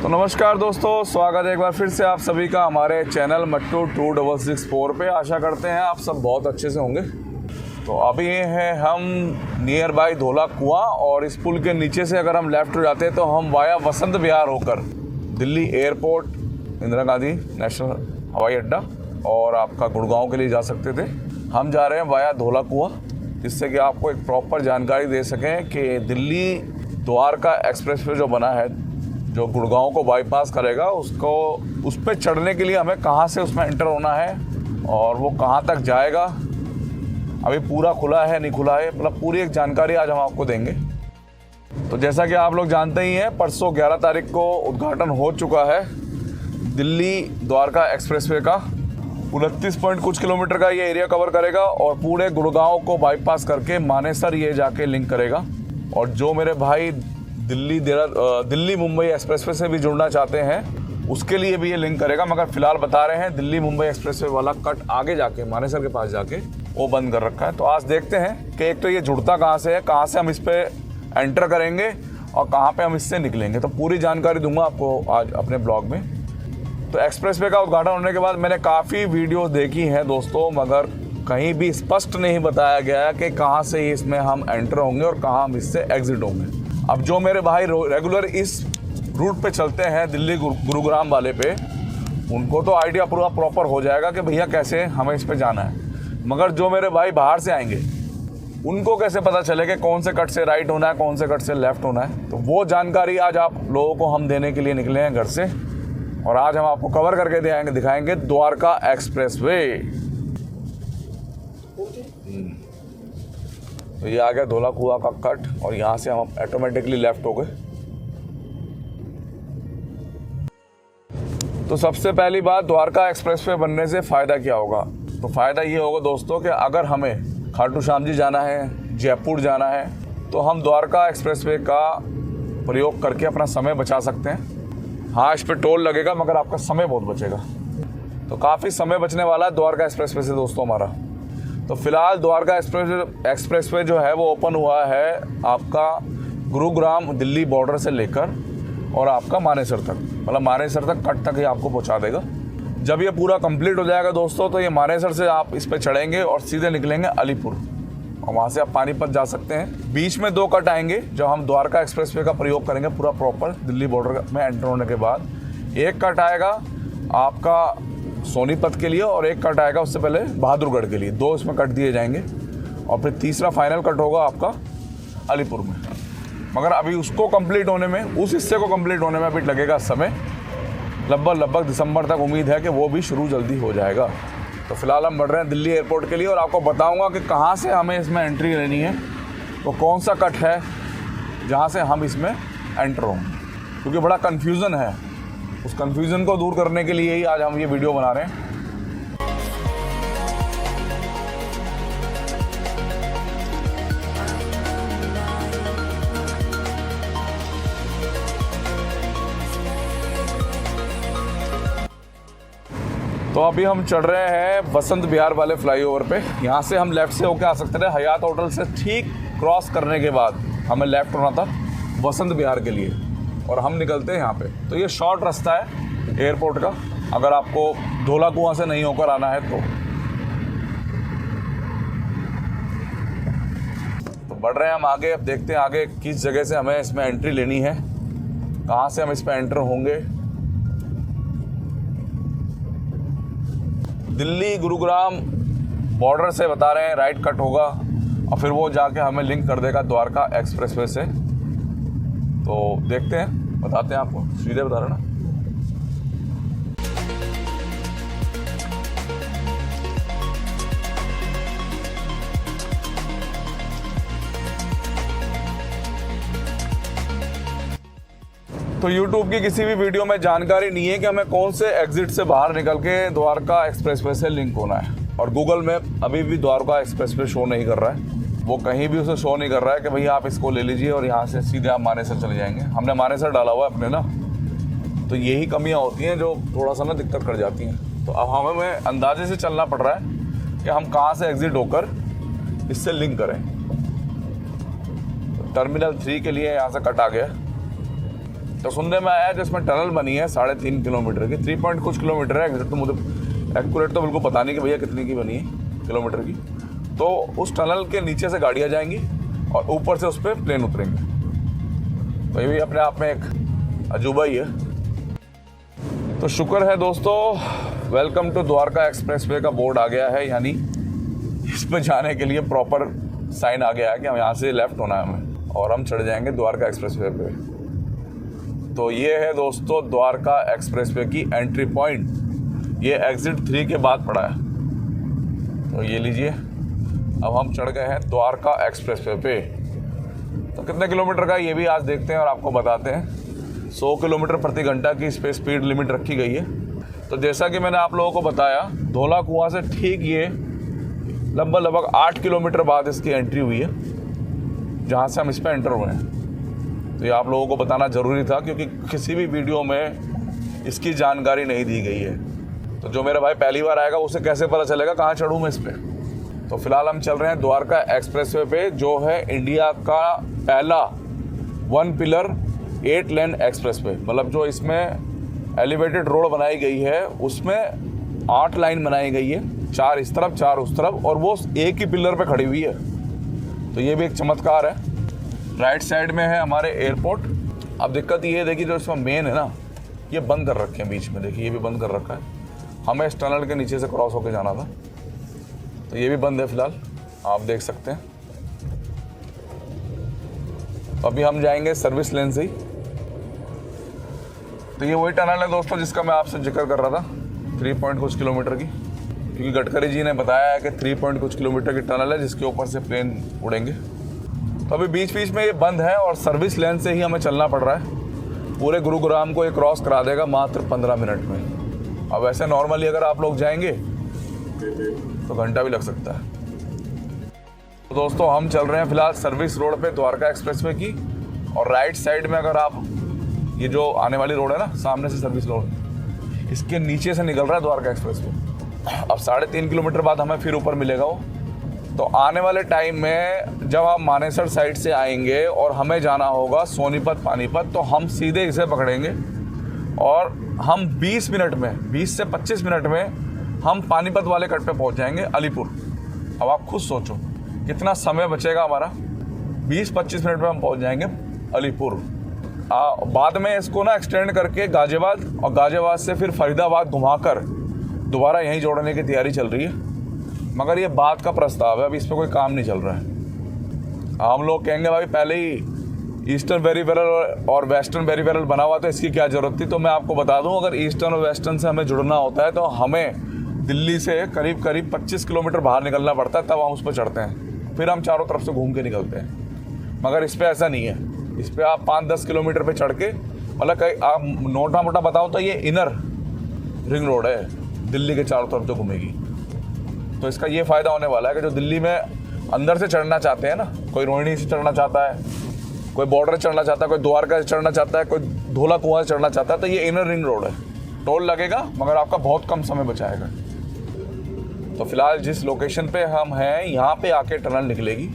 तो नमस्कार दोस्तों, स्वागत है एक बार फिर से आप सभी का हमारे चैनल मट्टू 2664 पे। आशा करते हैं आप सब बहुत अच्छे से होंगे। तो अभी हैं हम नियर बाई धोला कुआं, और इस पुल के नीचे से अगर हम लेफ़्ट हो जाते हैं तो हम वाया वसंत विहार होकर दिल्ली एयरपोर्ट, इंदिरा गांधी नेशनल हवाई अड्डा और आपका गुड़गांव के लिए जा सकते थे। हम जा रहे हैं वाया धोला कुआं, जिससे कि आपको एक प्रॉपर जानकारी दे सकें कि दिल्ली द्वारका एक्सप्रेसवे जो बना है, जो गुड़गांव को बाईपास करेगा, उसको उस पर चढ़ने के लिए हमें कहाँ से उसमें एंटर होना है और वो कहाँ तक जाएगा, अभी पूरा खुला है नहीं खुला है, मतलब पूरी एक जानकारी आज हम आपको देंगे। तो जैसा कि आप लोग जानते ही हैं, परसों 11 तारीख को उद्घाटन हो चुका है दिल्ली द्वारका एक्सप्रेसवे का। 29 पॉइंट कुछ किलोमीटर का ये एरिया कवर करेगा और पूरे गुड़गांव को बाईपास करके मानेसर ये जाके लिंक करेगा। और जो मेरे भाई दिल्ली मुंबई एक्सप्रेसवे से भी जुड़ना चाहते हैं, उसके लिए भी ये लिंक करेगा। मगर फिलहाल बता रहे हैं दिल्ली मुंबई एक्सप्रेसवे वाला कट आगे जाके मानेसर के पास जाके वो बंद कर रखा है। तो आज देखते हैं कि एक तो ये जुड़ता कहाँ से है, कहाँ से हम इस पर एंटर करेंगे और कहाँ पे हम इससे निकलेंगे। तो पूरी जानकारी दूंगा आपको आज अपने ब्लॉग में। तो एक्सप्रेसवे का उद्घाटन होने के बाद मैंने काफ़ी वीडियो देखी हैं दोस्तों, मगर कहीं भी स्पष्ट नहीं बताया गया कि कहाँ से इसमें हम एंटर होंगे और कहाँ हम इससे एग्जिट होंगे। अब जो मेरे भाई रेगुलर इस रूट पे चलते हैं दिल्ली गुरुग्राम वाले पे, उनको तो आइडिया पूरा प्रॉपर हो जाएगा कि भैया कैसे हमें इस पे जाना है। मगर जो मेरे भाई बाहर से आएंगे, उनको कैसे पता चले कि कौन से कट से राइट होना है, कौन से कट से लेफ्ट होना है। तो वो जानकारी आज आप लोगों को हम देने के लिए निकले हैं घर से, और आज हम आपको कवर करके दिखाएंगे द्वारका एक्सप्रेसवे। तो ये आ गया धोला कुआं का कट, और यहाँ से हम ऑटोमेटिकली लेफ्ट हो गए। तो सबसे पहली बात, द्वारका एक्सप्रेसवे बनने से फ़ायदा क्या होगा? तो फ़ायदा ये होगा दोस्तों कि अगर हमें खाटू श्याम जी जाना है, जयपुर जाना है, तो हम द्वारका एक्सप्रेसवे का प्रयोग करके अपना समय बचा सकते हैं। हाँ, इस पर टोल लगेगा, मगर आपका समय बहुत बचेगा। तो काफ़ी समय बचने वाला है द्वारका एक्सप्रेसवे से दोस्तों हमारा। तो फिलहाल द्वारका एक्सप्रेसवे जो है वो ओपन हुआ है आपका गुरुग्राम दिल्ली बॉर्डर से लेकर और आपका मानेसर तक, मतलब मानेसर तक कट तक ही आपको पहुंचा देगा। जब ये पूरा कंप्लीट हो जाएगा दोस्तों, तो ये मानेसर से आप इस पे चढ़ेंगे और सीधे निकलेंगे अलीपुर, और वहाँ से आप पानीपत जा सकते हैं। बीच में 2 कट आएंगे जब हम द्वारका एक्सप्रेसवे का प्रयोग करेंगे पूरा प्रॉपर दिल्ली बॉर्डर में एंटर होने के बाद। एक कट आएगा आपका सोनीपत के लिए और एक कट आएगा उससे पहले बहादुरगढ़ के लिए। 2 इसमें कट दिए जाएंगे, और फिर तीसरा फाइनल कट होगा आपका अलीपुर में। मगर अभी उसको कंप्लीट होने में, उस हिस्से को कंप्लीट होने में अभी लगेगा समय, लगभग दिसंबर तक उम्मीद है कि वो भी शुरू जल्दी हो जाएगा। तो फिलहाल हम बढ़ रहे हैं दिल्ली एयरपोर्ट के लिए, और आपको बताऊंगा कि कहाँ से हमें इसमें एंट्री लेनी है, तो कौन सा कट है जहाँ से हम इसमें एंटर होंगे, क्योंकि बड़ा कन्फ्यूज़न है। उस कन्फ्यूज़न को दूर करने के लिए ही आज हम ये वीडियो बना रहे हैं। तो अभी हम चढ़ रहे हैं वसंत विहार वाले फ्लाईओवर पे। यहाँ से हम लेफ़्ट से होकर आ सकते थे। हयात होटल से ठीक क्रॉस करने के बाद हमें लेफ़्ट होना था वसंत विहार के लिए, और हम निकलते हैं यहाँ पे। तो ये शॉर्ट रास्ता है एयरपोर्ट का, अगर आपको धोला कुआं से नहीं होकर आना है तो बढ़ रहे हैं हम आगे। अब देखते हैं आगे किस जगह से हमें इसमें एंट्री लेनी है, कहाँ से हम इस पर एंटर होंगे। दिल्ली गुरुग्राम बॉर्डर से बता रहे हैं राइट कट होगा, और फिर वो जाके हमें लिंक कर देगा द्वारका एक्सप्रेसवे से। तो देखते हैं, बताते हैं आपको, सीधे बता रहे ना। तो YouTube की किसी भी वीडियो में जानकारी नहीं है कि हमें कौन से एग्जिट से बाहर निकल के द्वारका एक्सप्रेसवे से लिंक होना है, और गूगल मैप अभी भी द्वारका एक्सप्रेसवे शो नहीं कर रहा है। वो कहीं भी उसे शो नहीं कर रहा है कि भैया आप इसको ले लीजिए और यहाँ से सीधे आप मानेसर चले जाएंगे। हमने मानेसर डाला हुआ है अपने ना, तो यही कमियाँ होती हैं जो थोड़ा सा ना दिक्कत कर जाती हैं। तो अब हमें अंदाजे से चलना पड़ रहा है कि हम कहाँ से एग्जिट होकर इससे लिंक करें। तो टर्मिनल 3 के लिए यहाँ से कट आ गया। तो सुनने में आया जिसमें टनल बनी है 3.5 किलोमीटर की, 3 पॉइंट कुछ किलोमीटर है एग्जैक्ट, तो मुझे एक्यूरेट तो बिल्कुल पता नहीं कि भैया कितनी की बनी है किलोमीटर की। तो उस टनल के नीचे से गाड़ियाँ जाएंगी और ऊपर से उस पर प्लेन उतरेंगे। तो ये भी अपने आप में एक अजूबा ही है। तो शुक्र है दोस्तों, वेलकम टू द्वारका एक्सप्रेसवे का बोर्ड आ गया है, यानी इस पर जाने के लिए प्रॉपर साइन आ गया है कि हम यहाँ से लेफ्ट होना है हमें, और हम चढ़ जाएंगे द्वारका एक्सप्रेसवे पे। तो ये है दोस्तों द्वारका एक्सप्रेसवे की एंट्री पॉइंट। ये एग्जिट 3 के बाद पड़ा है। तो ये लीजिए, अब हम चढ़ गए हैं द्वारका एक्सप्रेसवे पे। तो कितने किलोमीटर का ये भी आज देखते हैं और आपको बताते हैं। 100 किलोमीटर प्रति घंटा की इस पर स्पीड लिमिट रखी गई है। तो जैसा कि मैंने आप लोगों को बताया, धौला कुआं से ठीक ये लगभग 8 किलोमीटर बाद इसकी एंट्री हुई है, जहाँ से हम इस पर एंटर हुए हैं। तो ये आप लोगों को बताना ज़रूरी था, क्योंकि किसी भी वीडियो में इसकी जानकारी नहीं दी गई है। तो जो मेरा भाई पहली बार आएगा उसे कैसे पता चलेगा कहाँ चढ़ूँ मैं इस पर। तो फिलहाल हम चल रहे हैं द्वारका एक्सप्रेसवे पे, जो है इंडिया का पहला 1 पिलर 8 लेन एक्सप्रेसवे। मतलब जो इसमें एलिवेटेड रोड बनाई गई है उसमें 8 लाइन बनाई गई है, 4 इस तरफ 4 उस तरफ, और वो एक ही पिलर पे खड़ी हुई है। तो ये भी एक चमत्कार है। राइट साइड में है हमारे एयरपोर्ट। अब दिक्कत ये है, देखिए जो इसमें मेन है ना, ये बंद कर रखे हैं बीच में, देखिए ये भी बंद कर रखा है। हमें इस टनल के नीचे से क्रॉस होकर जाना था, तो ये भी बंद है फिलहाल, आप देख सकते हैं। अभी हम जाएंगे सर्विस लेन से ही। तो ये वही टनल है दोस्तों जिसका मैं आपसे जिक्र कर रहा था, 3 पॉइंट कुछ किलोमीटर की, क्योंकि गडकरी जी ने बताया है कि 3 पॉइंट कुछ किलोमीटर की टनल है जिसके ऊपर से प्लेन उड़ेंगे। तो अभी बीच बीच में ये बंद है और सर्विस लेन से ही हमें चलना पड़ रहा है। पूरे गुरुग्राम को ये क्रॉस करा देगा मात्र 15 मिनट में। अब वैसे नॉर्मली अगर आप लोग जाएंगे तो घंटा भी लग सकता है। तो दोस्तों हम चल रहे हैं फिलहाल सर्विस रोड पे द्वारका एक्सप्रेसवे की, और राइट साइड में अगर आप ये जो आने वाली रोड है ना सामने से सर्विस रोड, इसके नीचे से निकल रहा है द्वारका एक्सप्रेसवे। अब 3.5 किलोमीटर बाद हमें फिर ऊपर मिलेगा वो। तो आने वाले टाइम में जब हम मानेसर साइड से आएंगे और हमें जाना होगा सोनीपत पानीपत, तो हम सीधे इसे पकड़ेंगे और हम 20 मिनट में, 20 से 25 मिनट में हम पानीपत वाले कट पे पहुंच जाएंगे, अलीपुर। अब आप खुद सोचो कितना समय बचेगा हमारा। 20-25 मिनट में हम पहुंच जाएंगे अलीपुर। बाद में इसको ना एक्सटेंड करके गाजियाबाद, और गाजियाबाद से फिर फरीदाबाद घुमाकर दोबारा यहीं जोड़ने की तैयारी चल रही है। मगर ये बात का प्रस्ताव है, अभी इस पर कोई काम नहीं चल रहा है। हम लोग कहेंगे भाई पहले ही ईस्टर्न पेरिफेरल और वेस्टर्न पेरिफेरल बना हुआ, तो इसकी क्या ज़रूरत थी। तो मैं आपको बता दूं, अगर ईस्टर्न और वेस्टर्न से हमें जुड़ना होता है तो हमें दिल्ली से करीब 25 किलोमीटर बाहर निकलना पड़ता है, तब हम उस पर चढ़ते हैं, फिर हम चारों तरफ से घूम के निकलते हैं। मगर इस पर ऐसा नहीं है। इस पर आप 5-10 किलोमीटर पे चढ़ के, मतलब कहीं आप मोटा मोटा बताओ तो ये इनर रिंग रोड है, दिल्ली के चारों तरफ जो घूमेगी। तो इसका ये फ़ायदा होने वाला है कि जो दिल्ली में अंदर से चढ़ना चाहते हैं ना, कोई रोहिणी से चढ़ना चाहता है, कोई बॉर्डर चढ़ना चाहता है, कोई द्वारका से चढ़ना चाहता है, कोई धौला कुआं से चढ़ना चाहता है, तो ये इनर रिंग रोड है। टोल लगेगा मगर आपका बहुत कम समय बचाएगा। तो फिलहाल जिस लोकेशन पे हम हैं, यहाँ पे आके टनल निकलेगी।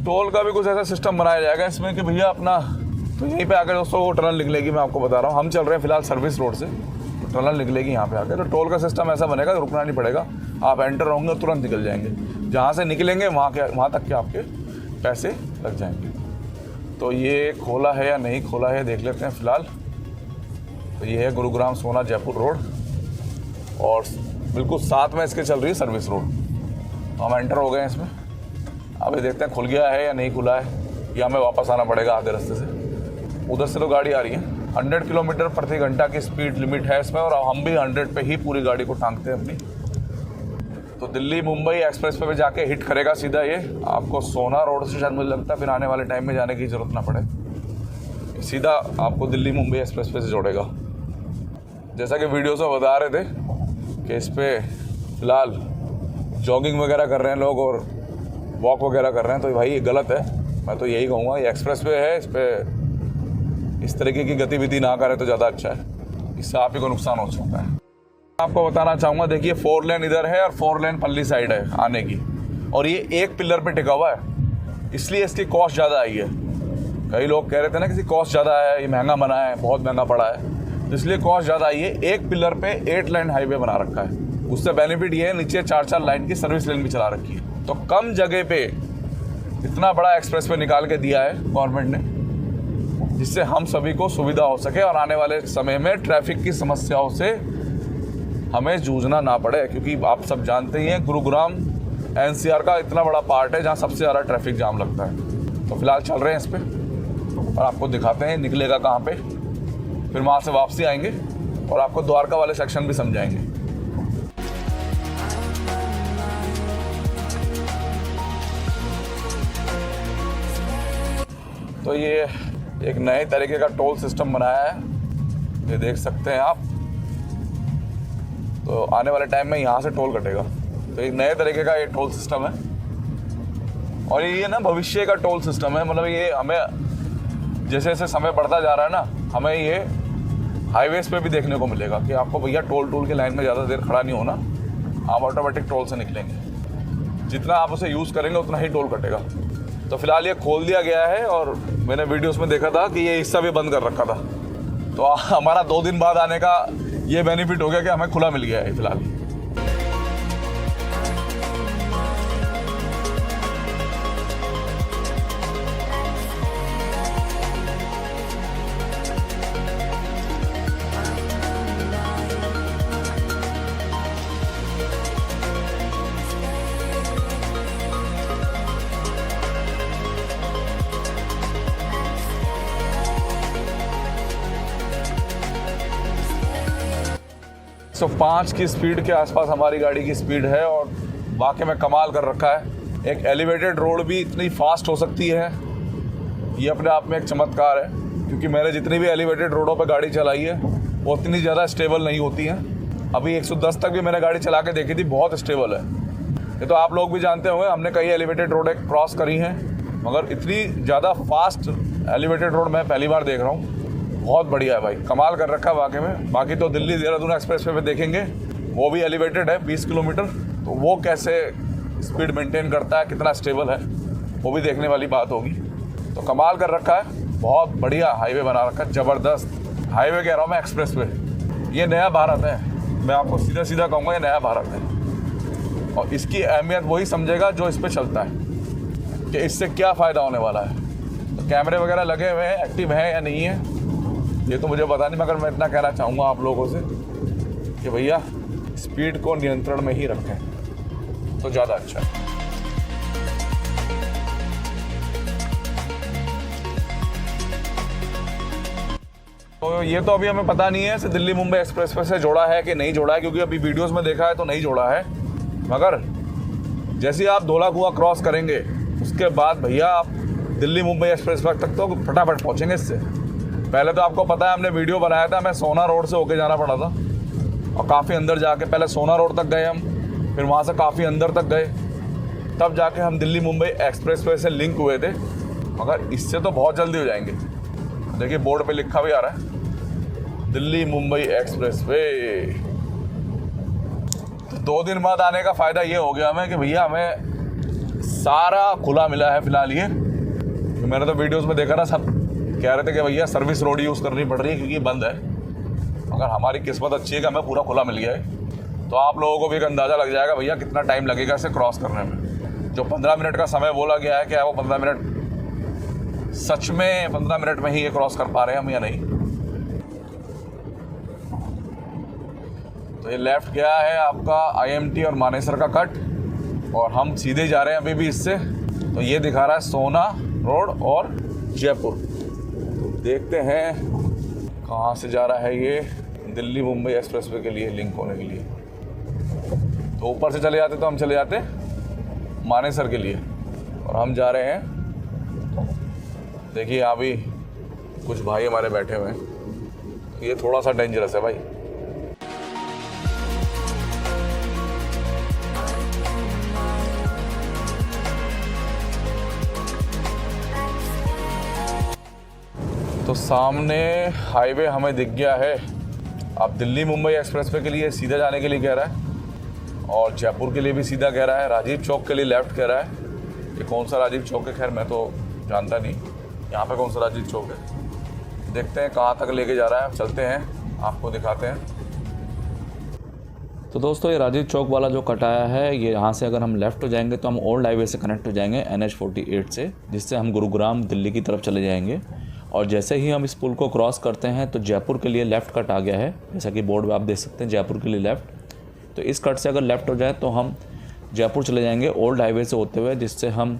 टोल का भी कुछ ऐसा सिस्टम बनाया जाएगा इसमें कि भैया अपना, तो यहीं पे आकर दोस्तों वो टनल निकलेगी। मैं आपको बता रहा हूँ, हम चल रहे हैं फिलहाल सर्विस रोड से, तो टनल निकलेगी यहाँ पे आकर। तो टोल का सिस्टम ऐसा बनेगा, रुकना नहीं पड़ेगा, आप एंटर होंगे तुरंत निकल जाएंगे। जहाँ से निकलेंगे वहाँ तक के आपके पैसे लग जाएंगे। तो ये खोला है या नहीं खोला है देख लेते हैं फिलहाल। तो ये है गुरुग्राम सोना जयपुर रोड, और बिल्कुल साथ में इसके चल रही है सर्विस रोड। तो हम एंटर हो गए हैं इसमें। अभी देखते हैं खुल गया है या नहीं खुला है, या हमें वापस आना पड़ेगा आधे रास्ते से। उधर से तो गाड़ी आ रही है। 100 किलोमीटर प्रति घंटा की स्पीड लिमिट है इसमें, और हम भी 100 पे ही पूरी गाड़ी को टांगते हैं अपनी। तो दिल्ली मुंबई एक्सप्रेस पे जाके हिट करेगा सीधा ये। आपको सोना रोड से शायद मुझे लगता है फिर आने वाले टाइम में जाने की ज़रूरत ना पड़े, सीधा आपको दिल्ली मुंबई एक्सप्रेस पे से जोड़ेगा। जैसा कि वीडियो से बता रहे थे कि इस पर फिलहाल जॉगिंग वगैरह कर रहे हैं लोग और वॉक वगैरह कर रहे हैं, तो भाई ये गलत है। मैं तो यही कहूँगा, ये एक्सप्रेस वे है, इस पर इस तरीके की गतिविधि ना करें तो ज़्यादा अच्छा है, इससे आप ही को नुकसान हो सकता है। आपको बताना चाहूँगा, देखिए 4 लेन इधर है और 4 लेन पल्ली साइड है आने की, और ये एक पिलर पे टिका हुआ है। इसलिए इसकी कॉस्ट ज़्यादा आई है। कई लोग कह रहे थे ना कि कॉस्ट ज़्यादा है, ये महंगा बना है, बहुत महंगा पड़ा है, तो इसलिए कॉस्ट ज़्यादा आई है। एक पिलर पे 8 लाइन हाईवे बना रखा है। उससे बेनिफिट ये है नीचे 4-4 लाइन की सर्विस लेन भी चला रखी है। तो कम जगह पे इतना बड़ा एक्सप्रेस वे निकाल के दिया है गवर्नमेंट ने, जिससे हम सभी को सुविधा हो सके और आने वाले समय में ट्रैफिक की समस्याओं से हमें जूझना ना पड़े। क्योंकि आप सब जानते ही हैं गुरुग्राम NCR का इतना बड़ा पार्ट है जहाँ सबसे ज़्यादा ट्रैफिक जाम लगता है। तो फिलहाल चल रहे हैं इस पर और आपको दिखाते हैं निकलेगा कहाँ पे, फिर वहाँ से वापसी आएंगे और आपको द्वारका वाले सेक्शन भी समझाएंगे। तो ये एक नए तरीके का टोल सिस्टम बनाया है, ये देख सकते हैं आप। तो आने वाले टाइम में यहाँ से टोल कटेगा। तो एक नए तरीके का ये टोल सिस्टम है और ये ना भविष्य का टोल सिस्टम है। मतलब ये हमें जैसे जैसे समय बढ़ता जा रहा है ना, हमें ये हाईवेज पे भी देखने को मिलेगा कि आपको भैया टोल की लाइन में ज़्यादा देर खड़ा नहीं होना, आप ऑटोमेटिक टोल से निकलेंगे। जितना आप उसे यूज़ करेंगे उतना ही टोल कटेगा। तो फिलहाल ये खोल दिया गया है और मैंने वीडियोस में देखा था कि ये हिस्सा भी बंद कर रखा था। तो हमारा 2 दिन बाद आने का ये बेनिफिट हो गया कि हमें खुला मिल गया है फिलहाल। तो 5 की स्पीड के आसपास हमारी गाड़ी की स्पीड है और वाकई में कमाल कर रखा है। एक एलिवेटेड रोड भी इतनी फास्ट हो सकती है, ये अपने आप में एक चमत्कार है। क्योंकि मैंने जितनी भी एलिवेटेड रोडों पर गाड़ी चलाई है वो उतनी ज़्यादा स्टेबल नहीं होती हैं। अभी 110 तक भी मैंने गाड़ी चला के देखी थी, बहुत स्टेबल है। ये तो आप लोग भी जानते होंगे, हमने कई एलिवेटेड रोडें क्रॉस करी हैं, मगर इतनी ज़्यादा फास्ट एलिवेटेड रोड मैं पहली बार देख रहा हूँ। बहुत बढ़िया है भाई, कमाल कर रखा है वाकई में। बाकी तो दिल्ली देहरादून एक्सप्रेस वे पे देखेंगे, वो भी एलिवेटेड है 20 किलोमीटर, तो वो कैसे स्पीड मेंटेन करता है, कितना स्टेबल है, वो भी देखने वाली बात होगी। तो कमाल कर रखा है, बहुत बढ़िया हाईवे बना रखा है, ज़बरदस्त हाईवे कह रहा हूँ मैं, एक्सप्रेस वे। ये नया भारत है, मैं आपको सीधा सीधा कहूँगा ये नया भारत है। और इसकी अहमियत वही समझेगा जो इस पर चलता है कि इससे क्या फ़ायदा होने वाला है। तो कैमरे वगैरह लगे हुए हैं, एक्टिव हैं या नहीं है ये तो मुझे पता नहीं, मगर मैं इतना कहना चाहूँगा आप लोगों से कि भैया स्पीड को नियंत्रण में ही रखें तो ज़्यादा अच्छा है। तो ये तो अभी हमें पता नहीं है इसे दिल्ली मुंबई एक्सप्रेस वे से जोड़ा है कि नहीं जोड़ा है, क्योंकि अभी वीडियोस में देखा है तो नहीं जोड़ा है। मगर जैसे ही आप धोला कुआं क्रॉस करेंगे उसके बाद भैया आप दिल्ली मुंबई एक्सप्रेस वे तक तो फटाफट पहुँचेंगे इससे। पहले तो आपको पता है हमने वीडियो बनाया था, हमें सोना रोड से होके जाना पड़ा था और काफ़ी अंदर जाके पहले सोना रोड तक गए हम, फिर वहाँ से काफ़ी अंदर तक गए, तब जाके हम दिल्ली मुंबई एक्सप्रेस वे से लिंक हुए थे। मगर इससे तो बहुत जल्दी हो जाएंगे। देखिए बोर्ड पे लिखा भी आ रहा है दिल्ली मुंबई एक्सप्रेस वे। तो 2 दिन बाद आने का फ़ायदा ये हो गया हमें कि भैया हमें सारा खुला मिला है फिलहाल। ये मैंने तो वीडियोज़ में देखा ना, सब कह रहे थे कि भैया सर्विस रोड यूज़ करनी पड़ रही है क्योंकि बंद है, मगर हमारी किस्मत अच्छी है कि हमें पूरा खुला मिल गया है। तो आप लोगों को भी एक अंदाज़ा लग जाएगा भैया कितना टाइम लगेगा इसे क्रॉस करने में। जो 15 मिनट का समय बोला गया है, क्या वो 15 मिनट सच में 15 मिनट में ही ये क्रॉस कर पा रहे हैं हम या नहीं। तो ये लेफ्ट गया है आपका IMT और मानेसर का कट और हम सीधे जा रहे हैं अभी भी इससे। तो ये दिखा रहा है सोना रोड और जयपुर। देखते हैं कहाँ से जा रहा है ये दिल्ली मुंबई एक्सप्रेसवे के लिए लिंक होने के लिए। तो ऊपर से चले जाते तो हम चले जाते मानेसर के लिए और हम जा रहे हैं। देखिए यहाँ भी कुछ भाई हमारे बैठे हुए हैं, ये थोड़ा सा डेंजरस है भाई। तो सामने हाईवे हमें दिख गया है। अब दिल्ली मुंबई एक्सप्रेसवे के लिए सीधा जाने के लिए कह रहा है और जयपुर के लिए भी सीधा कह रहा है, राजीव चौक के लिए लेफ़्ट कह रहा है। ये कौन सा राजीव चौक है, खैर मैं तो जानता नहीं यहाँ पे कौन सा राजीव चौक है। देखते हैं कहाँ तक लेके जा रहा है, चलते हैं आपको दिखाते हैं। तो दोस्तों ये राजीव चौक वाला जो कट आया है, ये यहाँ से अगर हम लेफ़्ट हो जाएंगे तो हम ओल्ड हाईवे से कनेक्ट हो जाएंगे NH-48 से, जिससे हम गुरुग्राम दिल्ली की तरफ चले जाएंगे। और जैसे ही हम इस पुल को क्रॉस करते हैं तो जयपुर के लिए लेफ़्ट कट आ गया है, जैसा कि बोर्ड पे आप देख सकते हैं जयपुर के लिए लेफ़्ट। तो इस कट से अगर लेफ़्ट हो जाए तो हम जयपुर चले जाएंगे ओल्ड हाईवे से होते हुए, जिससे हम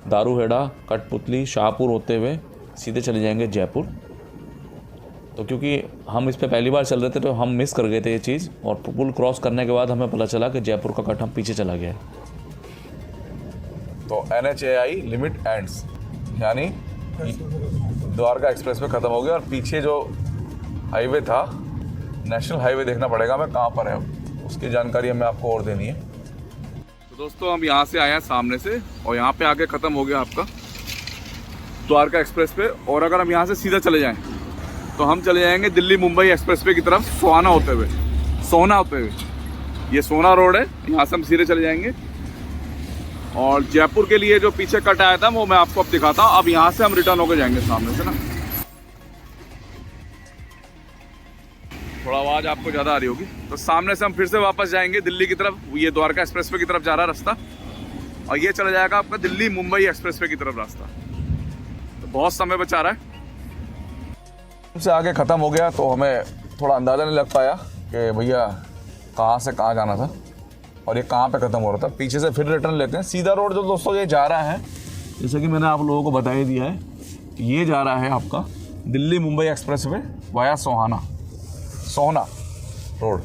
दारूहेड़ा, कठपुतली, शाहपुर होते हुए सीधे चले जाएंगे जयपुर। तो क्योंकि हम इस पे पहली बार चल रहे थे तो हम मिस कर गए थे ये चीज़, और पुल क्रॉस करने के बाद हमें पता चला कि जयपुर का कट हम पीछे चला गया है। तो NHAI लिमिट एंड्स, यानी द्वारका एक्सप्रेस पे ख़त्म हो गया, और पीछे जो हाईवे था नेशनल हाईवे देखना पड़ेगा हमें कहाँ पर है, उसकी जानकारी हमें आपको और देनी है। तो दोस्तों हम यहाँ से आए हैं सामने से, और यहाँ पे आके ख़त्म हो गया आपका द्वारका एक्सप्रेस पे। और अगर हम यहाँ से सीधा चले जाएँ तो हम चले जाएंगे दिल्ली मुंबई एक्सप्रेस वे की तरफ, सोहना होते हुए। ये सोहना रोड है, यहाँ से हम सीधे चले जाएंगे। और जयपुर के लिए जो पीछे कट आया था वो मैं आपको अब दिखाता हूँ। अब यहाँ से हम रिटर्न होकर जाएंगे सामने से ना। थोड़ा आवाज़ आपको ज़्यादा आ रही होगी। तो सामने से हम फिर से वापस जाएंगे दिल्ली की तरफ, ये द्वारका एक्सप्रेस वे की तरफ जा रहा है रास्ता, और ये चला जाएगा आपका दिल्ली मुंबई एक्सप्रेस वे की तरफ रास्ता। तो बहुत समय बचा रहा है, से आगे ख़त्म हो गया तो हमें थोड़ा अंदाज़ा नहीं लग पाया कि भैया कहाँ से कहाँ जाना था और ये कहाँ पे ख़त्म हो रहा था। पीछे से फिर रिटर्न लेते हैं। सीधा रोड जो दोस्तों ये जा रहा है, जैसे कि मैंने आप लोगों को बता ही दिया है, ये जा रहा है आपका Delhi Mumbai expressway via Sohna road.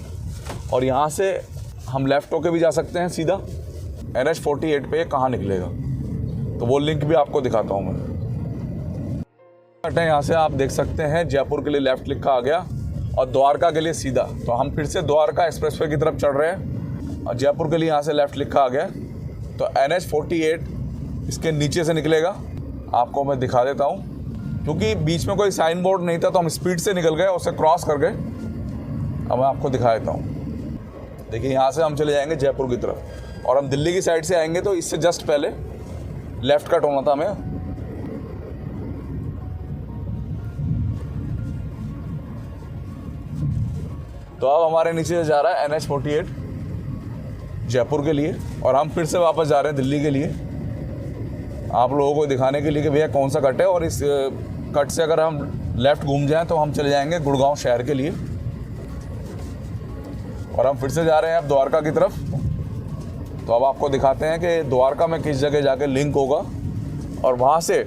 और यहाँ से हम लेफ़्ट होके भी जा सकते हैं सीधा NH-48 पे कहाँ निकलेगा, तो वो लिंक भी आपको दिखाता हूँ मैं। यहाँ से आप देख सकते हैं जयपुर के लिए लेफ़्ट लिखा आ गया और द्वारका के लिए सीधा। तो हम फिर से द्वारका एक्सप्रेसवे की तरफ चढ़ रहे हैं और जयपुर के लिए यहाँ से लेफ़्ट लिखा आ गया। तो NH-48 इसके नीचे से निकलेगा, आपको मैं दिखा देता हूँ। क्योंकि बीच में कोई साइन बोर्ड नहीं था तो हम स्पीड से निकल गए, उसे क्रॉस कर गए। अब मैं आपको दिखा देता हूँ। देखिए यहाँ से हम चले जाएंगे जयपुर की तरफ, और हम दिल्ली की साइड से आएंगे तो इससे जस्ट पहले लेफ़्ट कट होना था हमें। तो अब हमारे नीचे से जा रहा है NH-48 जयपुर के लिए, और हम फिर से वापस जा रहे हैं दिल्ली के लिए, आप लोगों को दिखाने के लिए कि भैया कौन सा कट है। और इस कट से अगर हम लेफ़्ट घूम जाएं तो हम चले जाएंगे गुड़गांव शहर के लिए। और हम फिर से जा रहे हैं अब द्वारका की तरफ। तो अब आपको दिखाते हैं कि द्वारका में किस जगह जाके लिंक होगा, और वहाँ से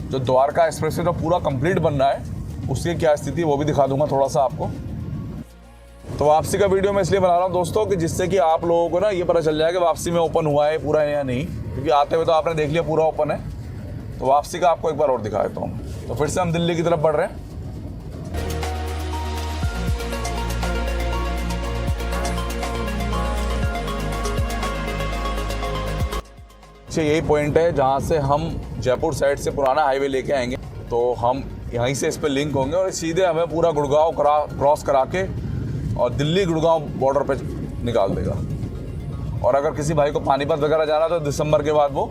जो द्वारका एक्सप्रेस जो पूरा कंप्लीट बन रहा है उसकी क्या स्थिति वो भी दिखा दूंगा थोड़ा सा आपको। तो वापसी का वीडियो मैं इसलिए बना रहा हूँ दोस्तों कि जिससे कि आप लोगों को ना ये पता चल जाए कि वापसी में ओपन हुआ है पूरा या नहीं, क्योंकि आते हुए तो आपने देख लिया पूरा ओपन है। तो वापसी का आपको एक बार और दिखा देता हूँ। तो फिर से हम दिल्ली की तरफ बढ़ रहे हैं। यही पॉइंट है जहाँ से हम जयपुर साइड से पुराना हाईवे लेके आएंगे, तो हम यहीं से इस पर लिंक होंगे और सीधे हमें पूरा गुड़गांव क्रॉस करा के और दिल्ली गुड़गांव बॉर्डर पे निकाल देगा। और अगर किसी भाई को पानीपत वगैरह जाना तो दिसंबर के बाद वो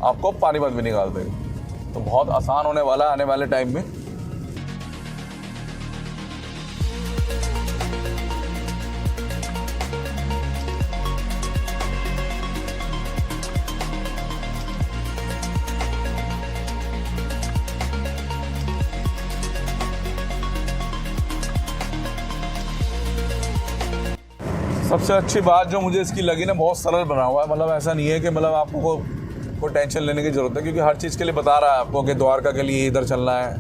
आपको पानीपत भी निकाल देगा। तो बहुत आसान होने वाला है आने वाले टाइम में। सबसे अच्छी बात जो मुझे इसकी लगी ना, बहुत सरल बना हुआ है। मतलब ऐसा नहीं है कि मतलब आपको कोई टेंशन लेने की ज़रूरत है, क्योंकि हर चीज़ के लिए बता रहा है आपको कि द्वारका के लिए इधर चलना है,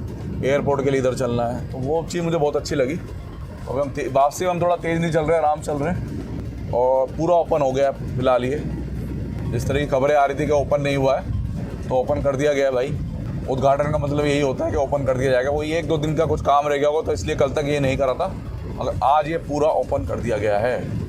एयरपोर्ट के लिए इधर चलना है। तो वो चीज़ मुझे बहुत अच्छी लगी। और हम वापसी में हम थोड़ा तेज़ नहीं चल रहे, आराम चल रहे हैं, और पूरा ओपन हो गया फिलहाल। ये जिस तरह की खबरें आ रही थी कि ओपन नहीं हुआ है, तो ओपन कर दिया गया है भाई। उद्घाटन का मतलब यही होता है कि ओपन कर दिया जाएगा। वही 1-2 दिन का कुछ काम रह गया होगा, तो इसलिए कल तक ये नहीं करा था, मगर आज ये पूरा ओपन कर दिया गया है।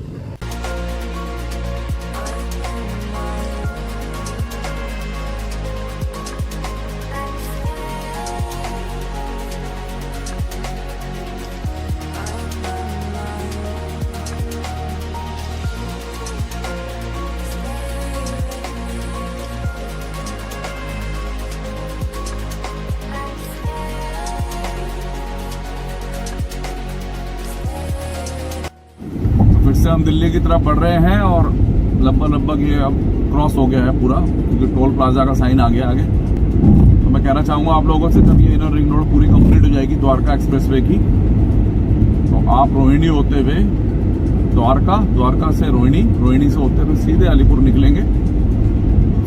हम दिल्ली की तरफ बढ़ रहे हैं और लगभग ये अब क्रॉस हो गया है पूरा, क्योंकि टोल प्लाजा का साइन आ गया आगे। तो मैं कहना चाहूँगा आप लोगों से, जब ये इनर रिंग रोड पूरी कंप्लीट हो जाएगी द्वारका एक्सप्रेसवे की, तो आप रोहिणी होते हुए द्वारका से रोहिणी से होते हुए सीधे अलीपुर निकलेंगे।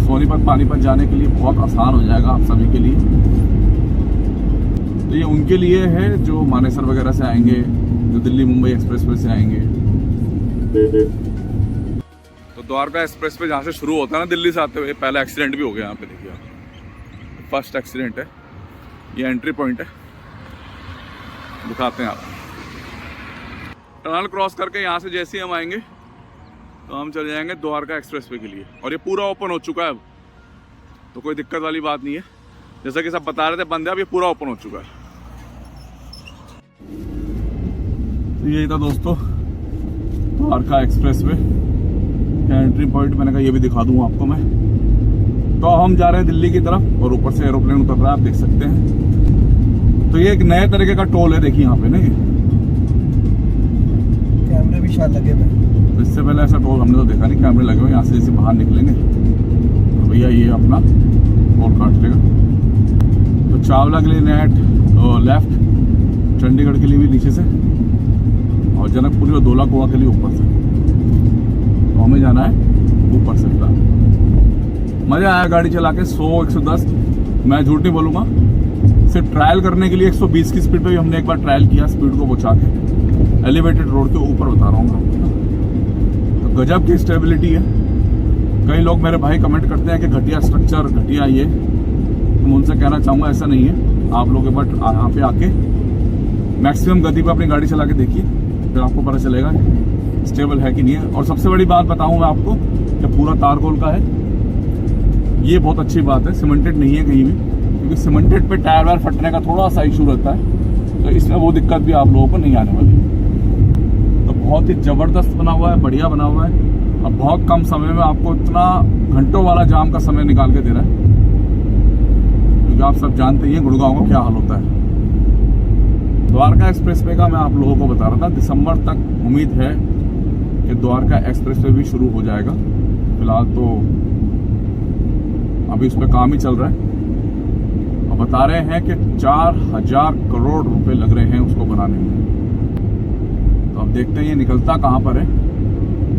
सोनीपत पानीपत जाने के लिए बहुत आसान हो जाएगा आप सभी के लिए। तो ये उनके लिए है जो मानेसर वगैरह से आएंगे, जो दिल्ली मुंबई एक्सप्रेसवे से आएंगे। तो द्वारका एक्सप्रेसवे जहाँ से शुरू होता है ना दिल्ली से आते हुए, पहला एक्सीडेंट भी हो गया यहाँ पे, देखिए आप, फर्स्ट एक्सीडेंट है। ये एंट्री पॉइंट है, दिखाते हैं आप। टनल क्रॉस करके यहाँ से जैसे ही हम आएंगे तो हम चले जाएंगे द्वारका एक्सप्रेसवे के लिए। और ये पूरा ओपन हो चुका है अब, तो कोई दिक्कत वाली बात नहीं है। जैसा कि सब बता रहे थे बंदे, अब ये पूरा ओपन हो चुका है। तो यही था दोस्तों द्वारका एक्सप्रेसवे का एंट्री पॉइंट। मैंने कहा ये भी दिखा दूँ आपको मैं। तो हम जा रहे हैं दिल्ली की तरफ और ऊपर से एरोप्लेन उतर रहा है, आप देख सकते हैं। तो ये एक नए तरीके का टोल है, देखिए यहाँ पे नहीं, कैमरे भी शायद लगे हुए। तो इससे पहले ऐसा टोल हमने तो देखा नहीं, कैमरे लगे हुए। यहाँ से जैसे बाहर निकलेंगे तो भैया ये अपना टोल काट लेगा। तो चावला के लिए लेफ्ट, चंडीगढ़ के लिए भी नीचे से, और जनकपुरी और धोला कुआं के लिए ऊपर से। तो हमें जाना है ऊपर से। मज़ा आया गाड़ी चला के, 100-110, मैं झूठ नहीं बोलूँगा। सिर्फ ट्रायल करने के लिए 120 की स्पीड पे भी हमने एक बार ट्रायल किया, स्पीड को पहुँचा के एलिवेटेड रोड के ऊपर, बता रहा हूँ। तो गजब की स्टेबिलिटी है। कई लोग मेरे भाई कमेंट करते हैं कि घटिया स्ट्रक्चर, घटिया ये। तो मैं उनसे कहना चाहूँगा ऐसा नहीं है। आप लोग एक बार यहाँ पे आके मैक्सिमम गति पे अपनी गाड़ी चला के देखिए, फिर आपको पता चलेगा स्टेबल है कि नहीं है। और सबसे बड़ी बात बताऊँ मैं आपको कि पूरा तारकोल का है, ये बहुत अच्छी बात है। सीमेंटेड नहीं है कहीं भी, क्योंकि सीमेंटेड पे टायर वायर फटने का थोड़ा सा इशू रहता है। तो इसमें वो दिक्कत भी आप लोगों को नहीं आने वाली। तो बहुत ही ज़बरदस्त बना हुआ है, बढ़िया बना हुआ है। अब बहुत कम समय में आपको इतना घंटों वाला जाम का समय निकाल के दे रहा है, क्योंकि आप सब जानते ही हैं गुड़गांव का क्या हाल होता है। द्वारका एक्सप्रेसवे का मैं आप लोगों को बता रहा था, दिसंबर तक उम्मीद है कि द्वारका एक्सप्रेसवे भी शुरू हो जाएगा। फिलहाल तो अभी उस पर काम ही चल रहा है। और बता रहे हैं कि 4000 करोड़ रुपए लग रहे हैं उसको बनाने में। तो अब देखते हैं ये निकलता कहाँ पर है।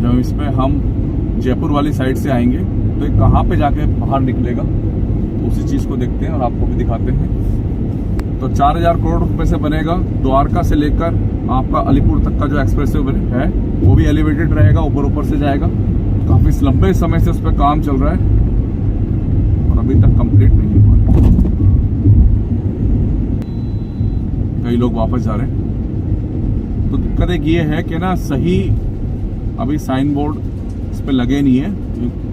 जब इस पे हम जयपुर वाली साइड से आएंगे तो ये कहाँ पे जाके बाहर निकलेगा, तो उसी चीज़ को देखते हैं और आपको भी दिखाते हैं। तो 4000 करोड़ रुपए से बनेगा। द्वारका से लेकर आपका अलीपुर तक का जो एक्सप्रेसवे है वो भी एलिवेटेड रहेगा, ऊपर से जाएगा। काफ़ी लंबे समय से उस पर काम चल रहा है और अभी तक कंप्लीट नहीं हुआ। कई लोग वापस जा रहे हैं। तो दिक्कत एक ये है कि ना सही अभी साइन बोर्ड इस पर लगे नहीं है,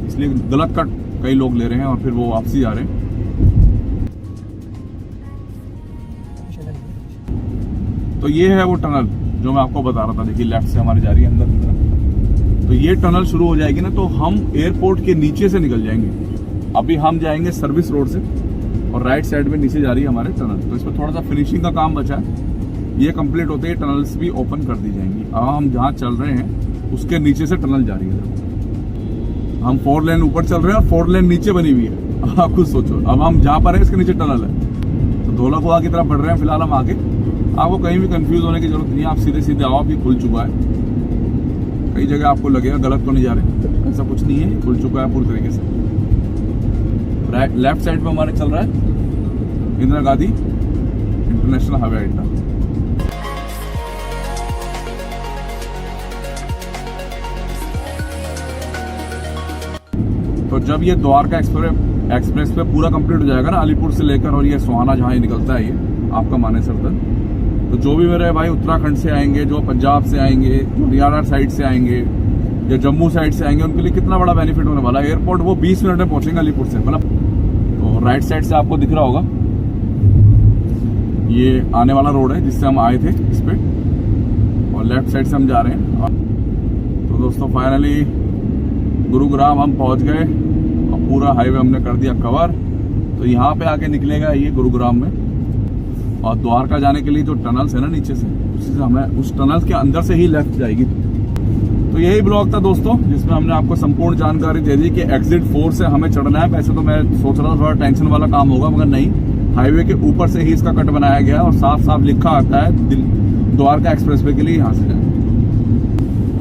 इसलिए गलत कट कई लोग ले रहे हैं और फिर वो वापसी जा रहे हैं। तो ये है वो टनल जो मैं आपको बता रहा था। देखिए लेफ्ट से हमारी जा रही है अंदर की तरफ। तो ये टनल शुरू हो जाएगी ना, तो हम एयरपोर्ट के नीचे से निकल जाएंगे। अभी हम जाएंगे सर्विस रोड से और राइट साइड में नीचे जा रही है हमारे टनल। तो इसमें थोड़ा सा फिनिशिंग का काम बचा है, ये कंप्लीट होते ही टनल्स भी ओपन कर दी जाएंगी। अब हम जहाँ चल रहे हैं उसके नीचे से टनल जा रही है। हम 4 लेन ऊपर चल रहे हैं और 4 लेन नीचे बनी हुई है। आप खुद सोचो, अब हम जहाँ पर है इसके नीचे टनल है। तो धोला कुआं की तरफ बढ़ रहे हैं फिलहाल हम आगे। आपको कहीं भी कंफ्यूज होने की जरूरत नहीं है, आप सीधे सीधे आओ। अभी खुल चुका है। कई जगह आपको लगेगा गलत तो नहीं जा रहे, ऐसा कुछ नहीं है, खुल चुका है पूरी तरीके से। लेफ्ट साइड पे हमारे चल रहा है इंदिरा गांधी इंटरनेशनल हवाई अड्डा। तो जब ये द्वारका एक्सप्रेस पे पूरा कंप्लीट हो जाएगा ना, अलीपुर से लेकर और ये सोहाना जहाँ निकलता है ये आपका मानेसर तक, तो जो भी मेरे भाई उत्तराखंड से आएंगे, जो पंजाब से आएंगे, जो हरियाणा साइड से आएंगे, जो जम्मू साइड से आएंगे, उनके लिए कितना बड़ा बेनिफिट होने वाला है। एयरपोर्ट वो 20 मिनट में पहुंचेंगे अलीपुर से। मतलब तो राइट साइड से आपको दिख रहा होगा ये आने वाला रोड है जिससे हम आए थे इस पे, और लेफ्ट साइड से हम जा रहे हैं। तो दोस्तों फाइनली गुरुग्राम हम पहुंच गए और पूरा हाईवे हमने कर दिया कवर। तो यहाँ पे आके निकलेगा ये गुरुग्राम में। और द्वारका जाने के लिए जो टनल्स है ना नीचे से, उसी से हमें उस टनल के अंदर से ही लेफ्ट जाएगी। तो यही ब्लॉग था दोस्तों, जिसमें हमने आपको संपूर्ण जानकारी दे दी कि एग्जिट 4 से हमें चढ़ना है। वैसे तो मैं सोच रहा था थोड़ा टेंशन वाला काम होगा, मगर नहीं, हाईवे के ऊपर से ही इसका कट बनाया गया है और साफ साफ लिखा आता है द्वारका एक्सप्रेसवे के लिए यहाँ से जाए।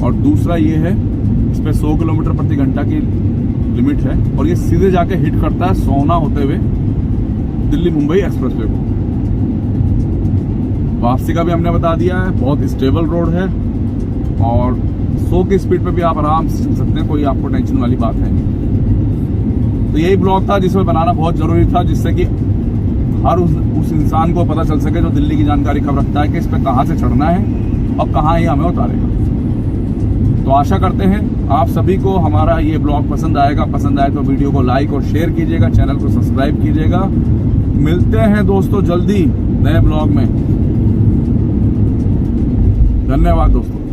और दूसरा ये है, इस पर 100 किलोमीटर प्रति घंटा की लिमिट है और ये सीधे जाके हिट करता है सोना होते हुए दिल्ली मुंबई एक्सप्रेसवे को। वापसी का भी हमने बता दिया है, बहुत स्टेबल रोड है और 100 की स्पीड पे भी आप आराम से चल सकते हैं, कोई आपको टेंशन वाली बात है नहीं। तो यही ब्लॉग था जिसमें बनाना बहुत जरूरी था, जिससे कि हर उस इंसान को पता चल सके जो दिल्ली की जानकारी कब रखता है कि इस पर कहाँ से चढ़ना है और कहाँ ये हमें उतारेगा। तो आशा करते हैं आप सभी को हमारा ये ब्लॉग पसंद आएगा। पसंद आए तो वीडियो को लाइक और शेयर कीजिएगा, चैनल को सब्सक्राइब कीजिएगा। मिलते हैं दोस्तों जल्दी नए ब्लॉग में। धन्यवाद दोस्तों।